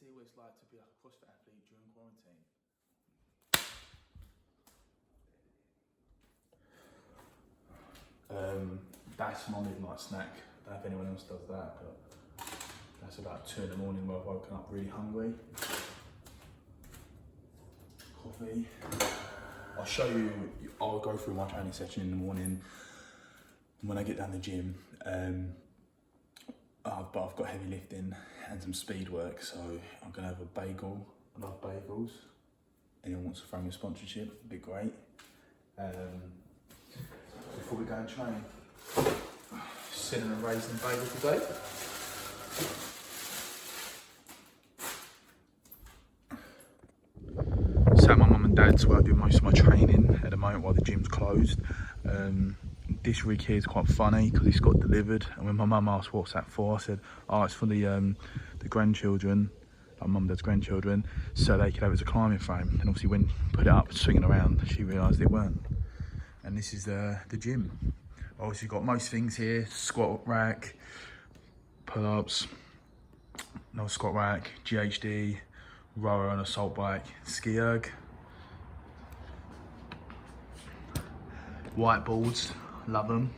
see what it's like to be like a CrossFit athlete during quarantine. That's my midnight snack. I don't know if anyone else does that, but that's about 2 in the morning where I've woken up really hungry. Coffee. I'll show you, I'll go through my training session in the morning when I get down the gym. But I've got heavy lifting and some speed work, so I'm gonna have a bagel. I love bagels. Anyone wants to throw me a sponsorship, it'd be great. Before we go and train, cinnamon raisin bagel today. So my mum and dad's where I do most of my training at the moment while the gym's closed. This rig here is quite funny because it's got delivered, and when my mum asked what's that for, I said, oh, it's for the grandchildren, like mum and dad's grandchildren, so they could have it as a climbing frame. And obviously when put it up, swinging around, she realised it weren't. And this is the gym. Obviously got most things here: squat rack, pull-ups, no squat rack, GHD, rower and assault bike, ski erg, whiteboards, love them.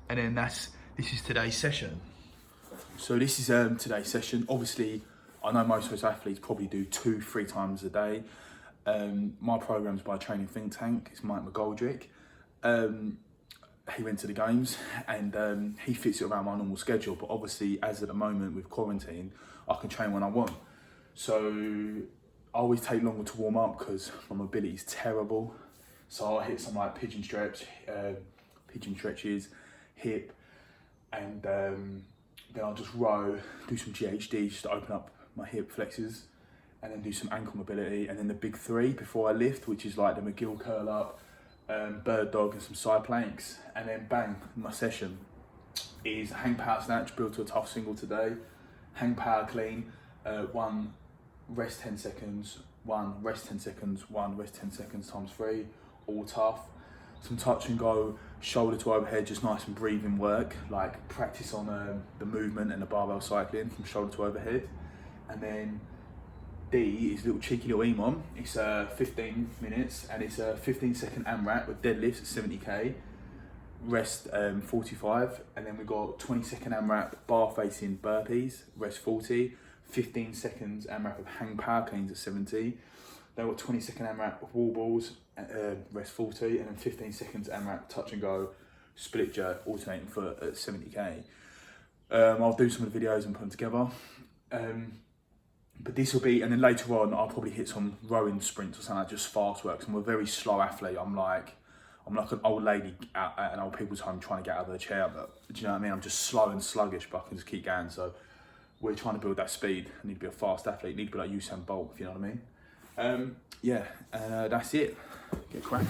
And then this is today's session. So this is today's session. Obviously, I know most of us athletes probably do 2-3 times a day. My program's by a training think tank. It's Mike McGoldrick. He went to the games and he fits it around my normal schedule. But obviously, as at the moment with quarantine, I can train when I want. So I always take longer to warm up because my mobility is terrible. So I'll hit some like pigeon stretches, hip, and then I'll just row, do some GHD just to open up my hip flexors, and then do some ankle mobility, and then the big 3 before I lift, which is like the McGill curl up, bird dog and some side planks, and then bang, my session is hang power snatch, build to a tough single today, hang power clean, 1 rest 10 seconds, 1 rest 10 seconds, 1 rest 10 seconds times 3, all tough. Some touch and go, shoulder to overhead, just nice and breathing work, like practice on the movement and the barbell cycling from shoulder to overhead. And then D is a little cheeky little EMOM. It's 15 minutes and it's a 15-second AMRAP with deadlifts at 70k, rest 45, and then we've got 20-second AMRAP bar facing burpees, rest 40, 15 seconds AMRAP of hang power cleans at 70. Then we've got 20-second AMRAP of wall balls, rest 40, and then 15 seconds AMRAP touch and go, split jerk, alternating foot at 70k. I'll do some of the videos and put them together. But this will be, and then later on, I'll probably hit some rowing sprints or something like just fast work. I'm a very slow athlete. I'm like an old lady at an old people's home trying to get out of their chair. But do you know what I mean? I'm just slow and sluggish, but I can just keep going. So we're trying to build that speed. I need to be a fast athlete. I need to be like Usain Bolt, if you know what I mean. Yeah, that's it. Get cracking.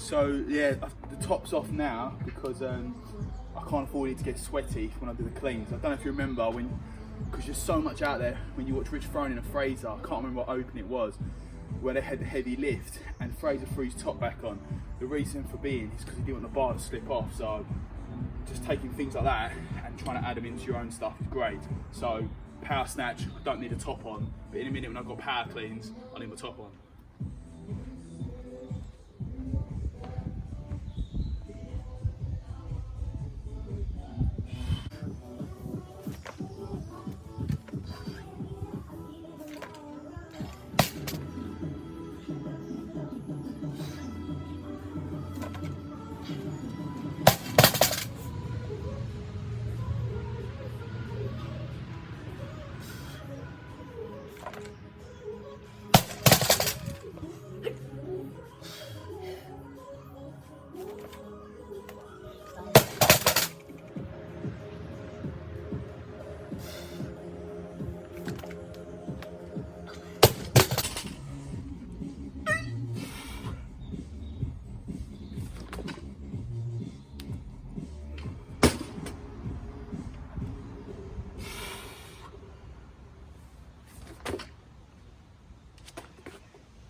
So yeah, the top's off now because I can't afford it to get sweaty when I do the cleans. I don't know if you remember because there's so much out there when you watch Rich Froning and Fraser, I can't remember what open it was, where they had the heavy lift and Fraser threw his top back on. The reason for being is because he didn't want the bar to slip off. So just taking things like that and trying to add them into your own stuff is great. So power snatch, I don't need a top on, but in a minute when I've got power cleans, I need my top on.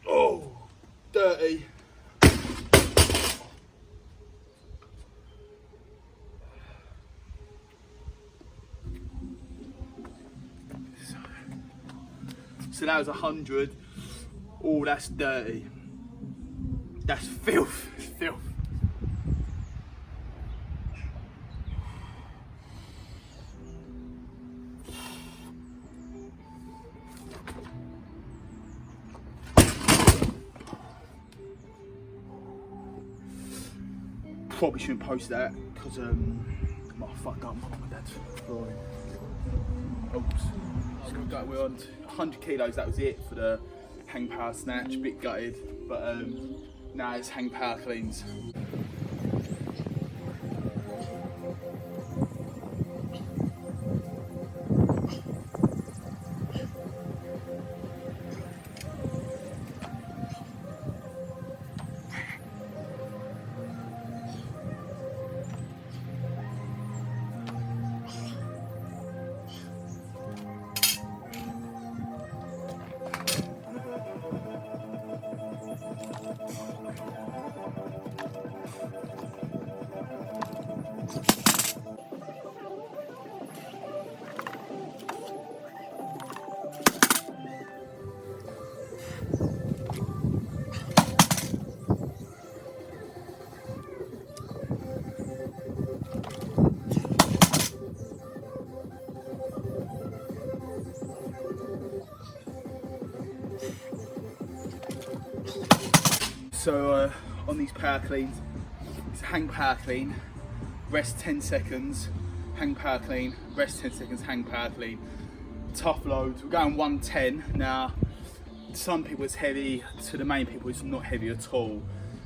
Oh, dirty. So that was 100. Oh, that's dirty. That's filth. It's filth. Probably shouldn't post that because I might have fucked up my dad's flooring. Oops. We're on 100 kilos, that was it for the hang power snatch, bit gutted, but now it's hang power cleans. So on these power cleans, it's a hang power clean, rest 10 seconds, hang power clean, rest 10 seconds, hang power clean. Tough loads, we're going 110. Now, to some people it's heavy, to the main people it's not heavy at all.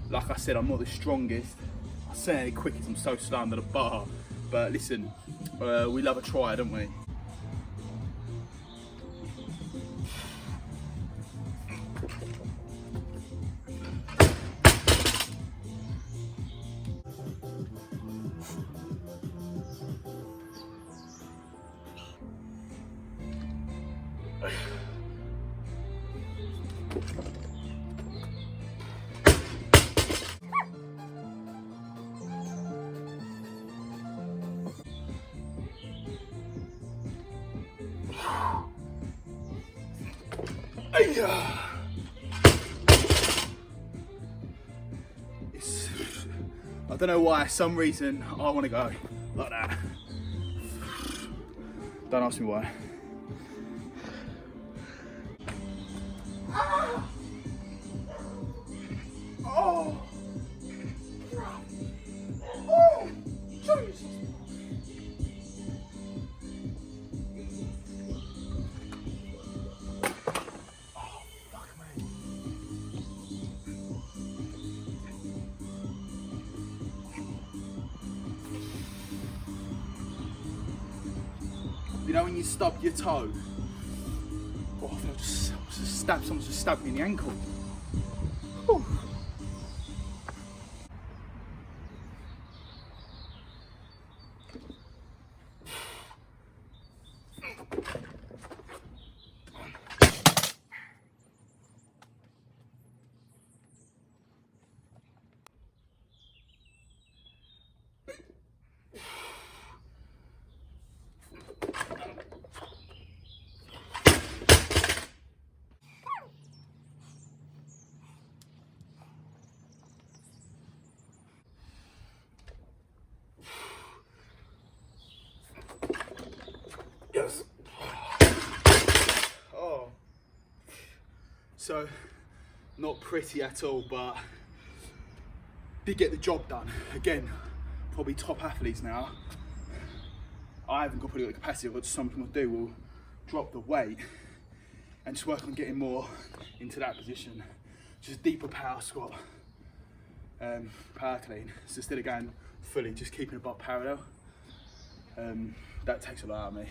Like I said, I'm not the strongest. I say it quickest, I'm so slow under the bar. But listen, we love a try, don't we? I don't know why, some reason I want to go like that. Don't ask me why. Oh! Oh! Jesus! You know when you stub your toe? Oh, I felt someone just stabbed me in the ankle. Ooh. So not pretty at all, but did get the job done. Again, probably top athletes now. I haven't got the capacity. I've got something to do. We'll drop the weight and just work on getting more into that position. Just deeper power squat, power clean. So instead of going fully, just keeping above parallel. That takes a lot out of me.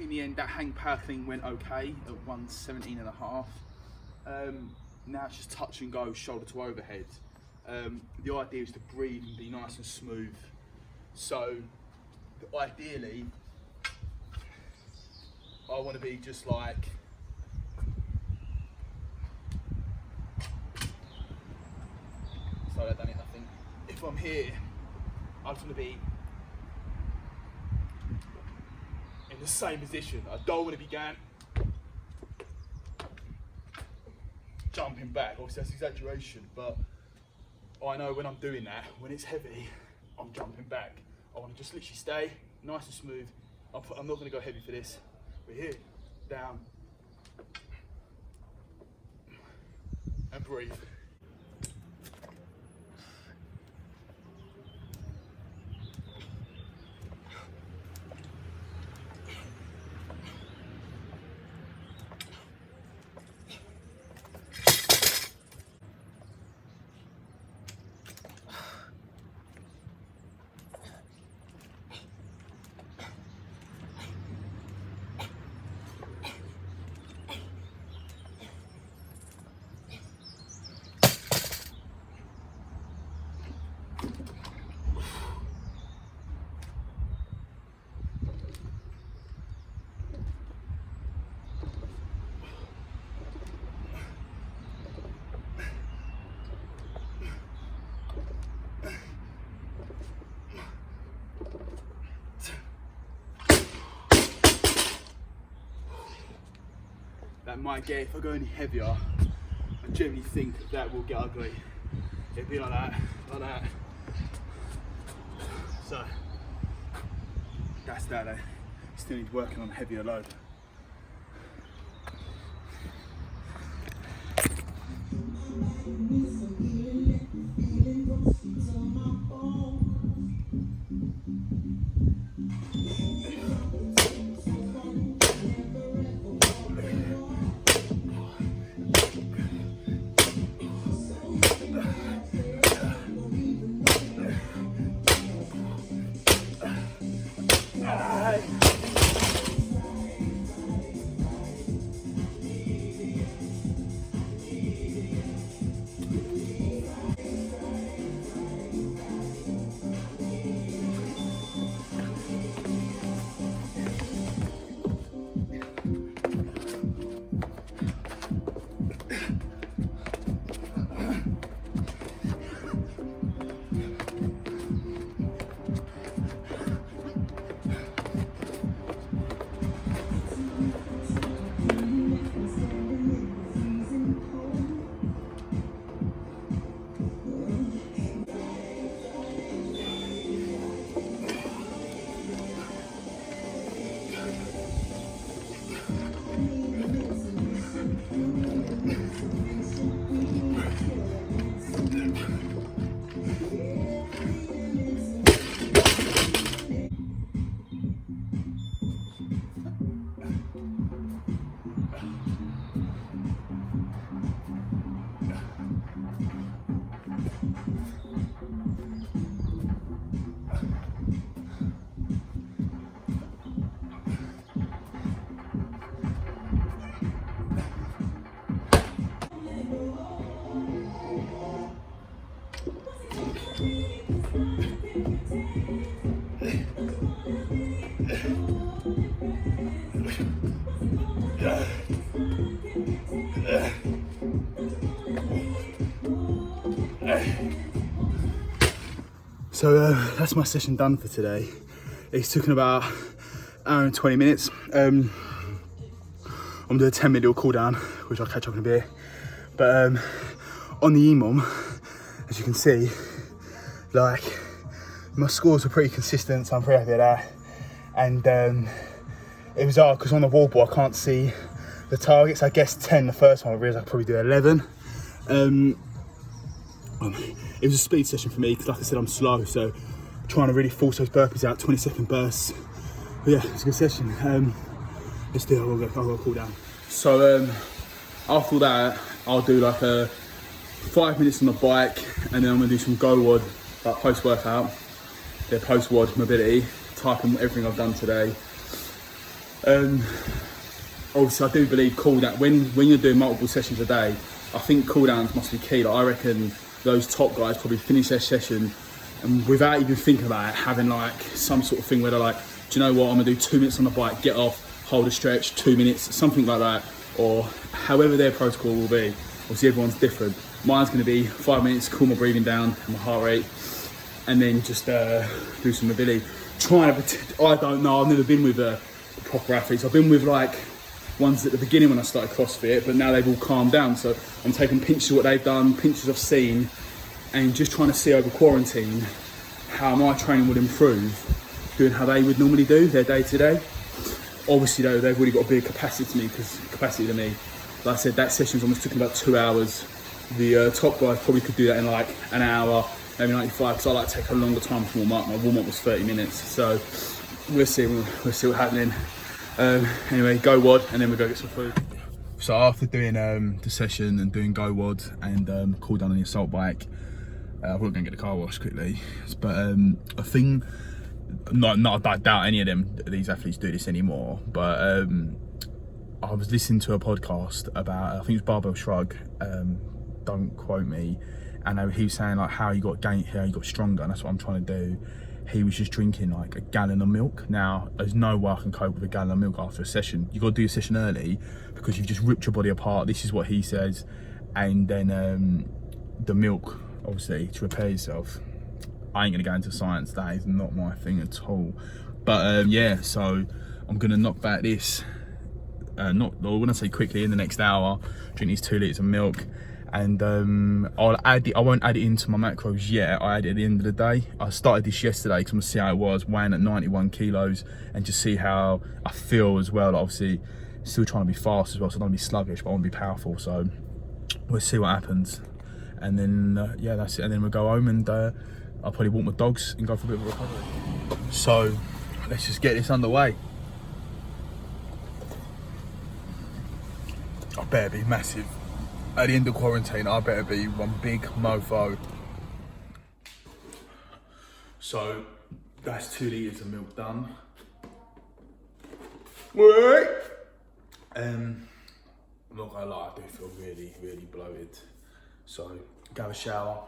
In the end, that hang power clean went okay at 117.5. Now it's just touch and go, shoulder to overhead. The idea is to breathe and be nice and smooth. So ideally, I want to be just like so I've done it. I think if I'm here, I just want to be in the same position. I don't want to be going jumping back. Obviously that's exaggeration, but I know when I'm doing that, when it's heavy, I'm jumping back. I want to just literally stay nice and smooth. I'm not going to go heavy for this. We're here, down, and breathe. That might get, if I go any heavier, I generally think that will get ugly. It'll be like that, like that. So, that's that. I still need working on heavier load. So that's my session done for today. It's taken about an hour and 20 minutes. I'm doing a 10-minute little cool down, which I'll catch up in a bit. But on the EMOM, as you can see, like my scores were pretty consistent, so I'm pretty happy with that. And it was hard because on the wall ball I can't see the targets. I guess 10 the first one. I realised I could probably do 11. It was a speed session for me because, like I said, I'm slow, so trying to really force those burpees out, 20-second bursts. But yeah, it's a good session. Let's do it. I'll go cool down. So after that, I'll do like a 5 minutes on the bike, and then I'm gonna do some go WOD, like post workout. They're post WOD mobility, typing everything I've done today. Obviously, I do believe cool down. When you're doing multiple sessions a day, I think cool downs must be key. Like, I reckon those top guys probably finish their session and without even thinking about it, having like some sort of thing where they're like, do you know what, I'm gonna do 2 minutes on the bike, get off, hold a stretch, 2 minutes, something like that, or however their protocol will be. Obviously everyone's different. Mine's gonna be 5 minutes, cool my breathing down, my heart rate, and then just do some mobility. I don't know, I've never been with proper athletes. I've been with like ones at the beginning when I started CrossFit, but now they've all calmed down. So I'm taking pinches of what they've done, pinches I've seen, and just trying to see over quarantine how my training would improve, doing how they would normally do their day to day. Obviously though, they've really got a big capacity to me. Like I said, that session's almost took about 2 hours. The top guys probably could do that in like an hour, maybe 95, because I like to take a longer time to warm up. My warm up was 30 minutes. So we'll see what's happening. Anyway, go WOD, and then we'll go get some food. So after doing the session and doing go WOD and cool down on the assault bike, we're going to get the car washed quickly. But a thing, not I doubt any of these athletes do this anymore, but I was listening to a podcast about, I think it was Barbell Shrug, don't quote me, and he was saying like how he got stronger, and that's what I'm trying to do. He was just drinking like a gallon of milk. Now, there's no way I can cope with a gallon of milk after a session. You've got to do your session early because you've just ripped your body apart. This is what he says. And then the milk, obviously, to repair yourself. I ain't gonna go into science, that is not my thing at all. But yeah, so I'm gonna knock back this, when I say quickly, in the next hour, drink these 2 litres of milk. And I won't add it into my macros yet. I add it at the end of the day. I started this yesterday because I'm gonna see how it was, weighing at 91 kilos, and just see how I feel as well. Like, obviously, still trying to be fast as well, so I don't want to be sluggish, but I want to be powerful. So we'll see what happens. And then yeah, that's it. And then we'll go home, and I'll probably walk my dogs and go for a bit of a recovery. So let's just get this underway. I better be massive. At the end of quarantine, I better be one big mofo. So that's 2 litres of milk done. Wait. I'm not gonna lie, I do feel really, really bloated. So go have a shower,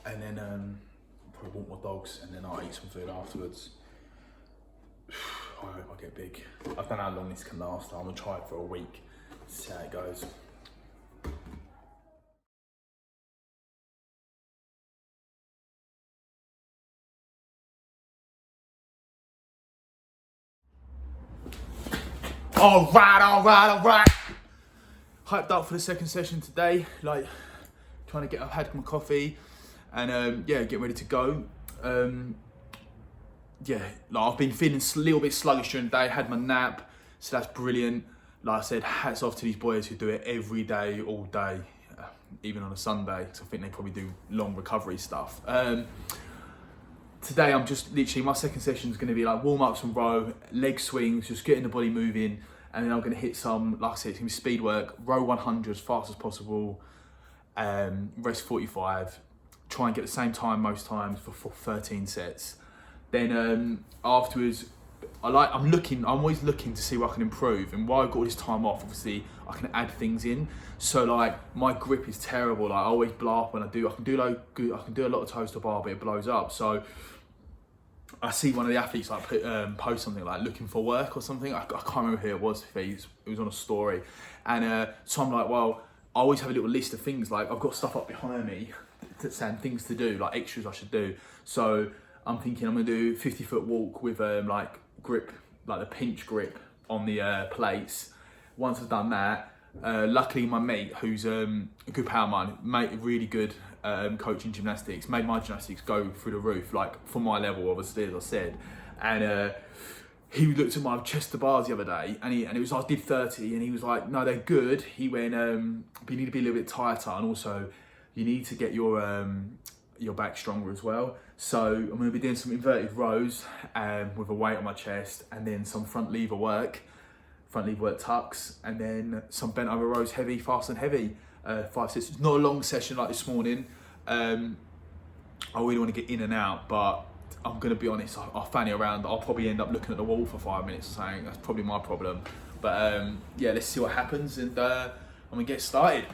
and then probably walk my dogs, and then I'll eat some food afterwards. I hope I get big. I don't know how long this can last. I'm gonna try it for a week, see how it goes. All right. Hyped up for the second session today. Like, I've had my coffee, and yeah, get ready to go. Yeah, like I've been feeling a little bit sluggish during the day. Had my nap, so that's brilliant. Like I said, hats off to these boys who do it every day, all day, even on a Sunday. So I think they probably do long recovery stuff. Today I'm just literally, my second session is going to be like warm ups and row, leg swings, just getting the body moving, and then I'm going to hit some, like I said, it's going to be speed work, row 100 as fast as possible, rest 45, try and get the same time most times for 13 sets. Then afterwards, I'm always looking to see where I can improve, and while I've got all this time off, obviously I can add things in. So like my grip is terrible. Like I always blow up when I can do a lot of toes to bar, but it blows up. So I see one of the athletes like post something like looking for work or something. I can't remember who it was. It was on a story, and so I'm like, well, I always have a little list of things. Like I've got stuff up behind me saying things to do, like extras I should do. So I'm thinking I'm gonna do 50-foot walk with like grip, like the pinch grip on the plates. Once I've done that, luckily my mate, who's a good pal of mine, really good coach in gymnastics, made my gymnastics go through the roof, like for my level, obviously, as I said. And he looked at my chest to bars the other day, and it was, I did 30, and he was like, no, they're good. He went, but you need to be a little bit tighter, and also you need to get your back stronger as well. So I'm going to be doing some inverted rows with a weight on my chest, and then some front lever work tucks, and then some bent over rows, heavy, fast and heavy, 5 sets. It's not a long session like this morning. I really want to get in and out, but I'm going to be honest, I'll fanny around. I'll probably end up looking at the wall for 5 minutes or something. That's probably my problem. But yeah, let's see what happens, and I'm going to get started.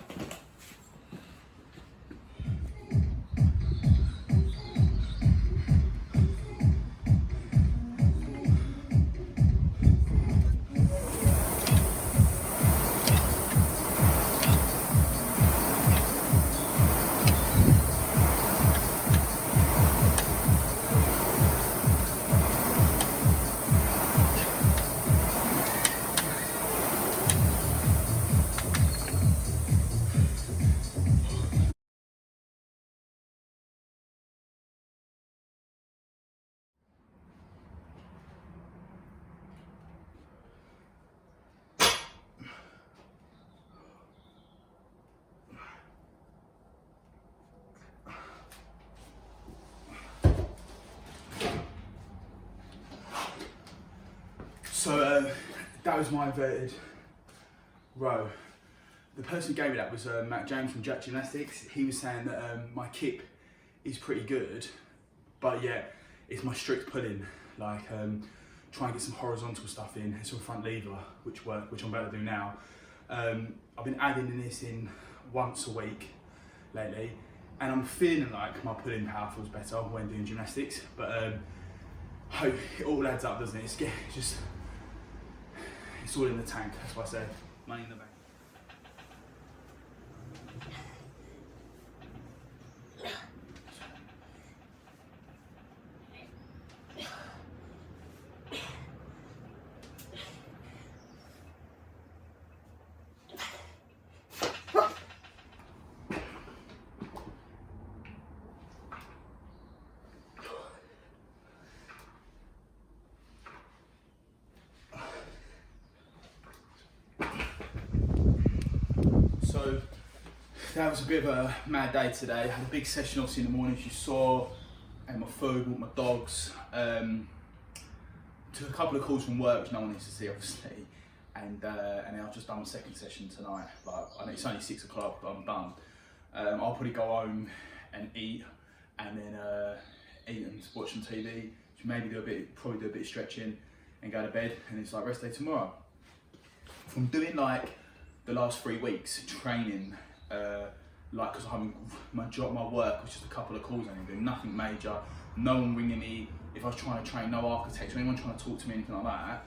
So that was my inverted row. The person who gave me that was Matt James from Jack Gymnastics. He was saying that my kip is pretty good, but yeah, it's my strict pulling. Like try and get some horizontal stuff in and some front lever, which I'm about to do now. I've been adding this in once a week lately, and I'm feeling like my pulling power feels better when doing gymnastics. But hope it all adds up, doesn't it? It's all in the tank, that's what I say. Money in the bank. So that was a bit of a mad day today. I had a big session obviously in the morning, as you saw, and my food, walked my dogs. Took a couple of calls from work, which no one needs to see obviously, and then I've just done my second session tonight. Like, I know it's only 6 o'clock, but I'm done. I'll probably go home and eat, and then eat and watch some TV, maybe probably do a bit of stretching, and go to bed, and it's like rest day tomorrow. From doing like the last 3 weeks training, like, because I'm my work was just a couple of calls, and doing nothing major, no one ringing me if I was trying to train, no architects or anyone trying to talk to me, anything like that.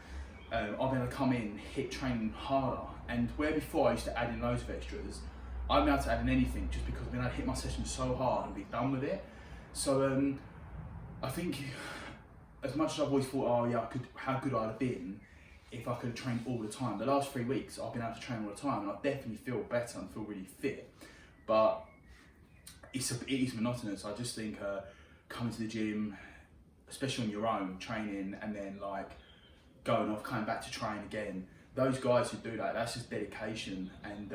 I've been able to come in, hit training harder, and where before I used to add in loads of extras, I'm able to add in anything just because I've been able to hit my session so hard and be done with it. So I think, as much as I've always thought, oh yeah, how good I'd have been if I could have trained all the time. The last 3 weeks I've been able to train all the time, and I definitely feel better and feel really fit. But it is monotonous. I just think coming to the gym, especially on your own, training, and then like going off, coming back to train again. Those guys who do that, that's just dedication, and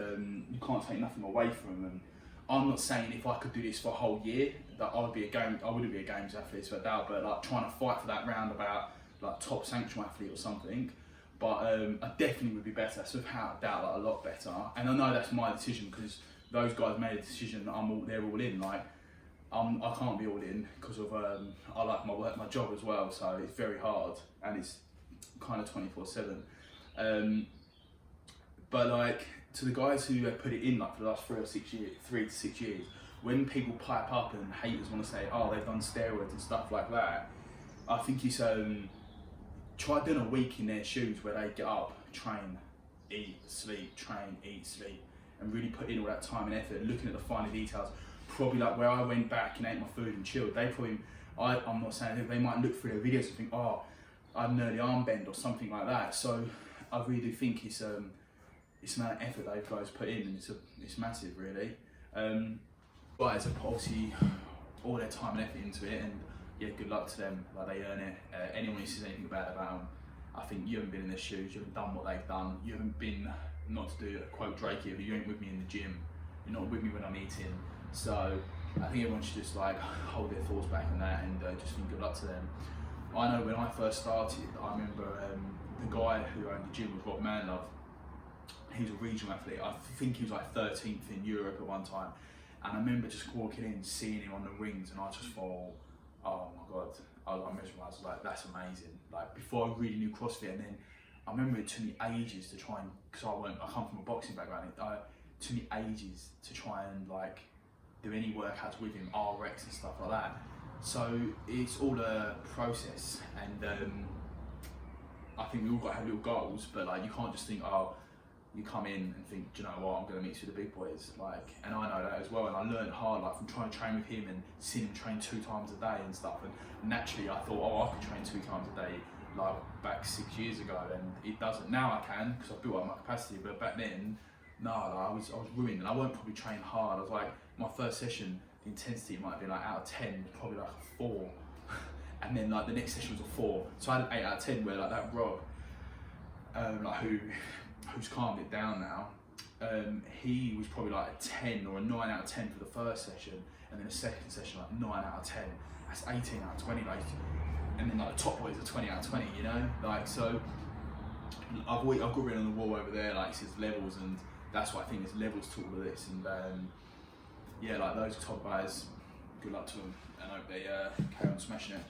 you can't take nothing away from them. I'm not saying if I could do this for a whole year that I wouldn't be a games athlete, so I doubt, but like trying to fight for that roundabout, like top sanctional athlete or something. But I definitely would be better, so without a doubt, like a lot better. And I know that's my decision because those guys made a decision that they're all in. Like I can't be all in because of I like my work, my job as well. So it's very hard, and it's kind of 24/7. But like to the guys who have put it in like for the last 3 to 6 years, when people pipe up and haters want to say, oh, they've done steroids and stuff like that, I think it's try doing a week in their shoes where they get up, train, eat, sleep, train, eat, sleep, and really put in all that time and effort, looking at the finer details. Probably like where I went back and ate my food and chilled, they probably, I'm not saying, they might look through their videos and think, oh, I had an early arm bend or something like that. So I really do think it's the amount of effort those guys put in, and it's massive really. But it's obviously all their time and effort into it, and yeah, good luck to them. Like they earn it. Anyone who says anything bad about them, I think you haven't been in their shoes, you haven't done what they've done, you haven't been, not to do a quote Drake here, but you ain't with me in the gym, you're not with me when I'm eating. So I think everyone should just like hold their thoughts back on that and just think good luck to them. I know when I first started, I remember the guy who owned the gym was Rob Manlove. He was a regional athlete. I think he was like 13th in Europe at one time. And I remember just walking in, seeing him on the rings, and I just thought, oh my God, I was mesmerised. I was like, that's amazing. Like before I really knew CrossFit, and then I remember it took me ages to try and, because I come from a boxing background, it took me ages to try and like do any workouts with him, RX and stuff like that. So it's all a process, and I think we all got to have little goals, but like you can't just think, oh, you come in and think, do you know what, I'm going to mix with the big boys, like, and I know that as well, and I learned hard, like from trying to train with him and seeing him train 2 times a day and stuff, and naturally I thought, oh, I could train 2 times a day, like back 6 years ago, and it doesn't. Now I can, because I've built up my capacity, but back then, no, like, I was ruined, and I won't probably train hard. I was like, my first session, the intensity might have been like out of 10, probably like a 4, and then like the next session was a 4, so I had an 8 out of 10, where like that Rob, like who's calmed it down now, he was probably like a 10 or a 9 out of 10 for the first session, and then a second session like 9 out of 10, that's 18 out of 20, like, and then like the top boys are 20 out of 20, you know, like, so I've got written on the wall over there, like it says levels, and that's what I think, is levels to all of this, and yeah, like those top guys, good luck to them, and I hope they carry on smashing it.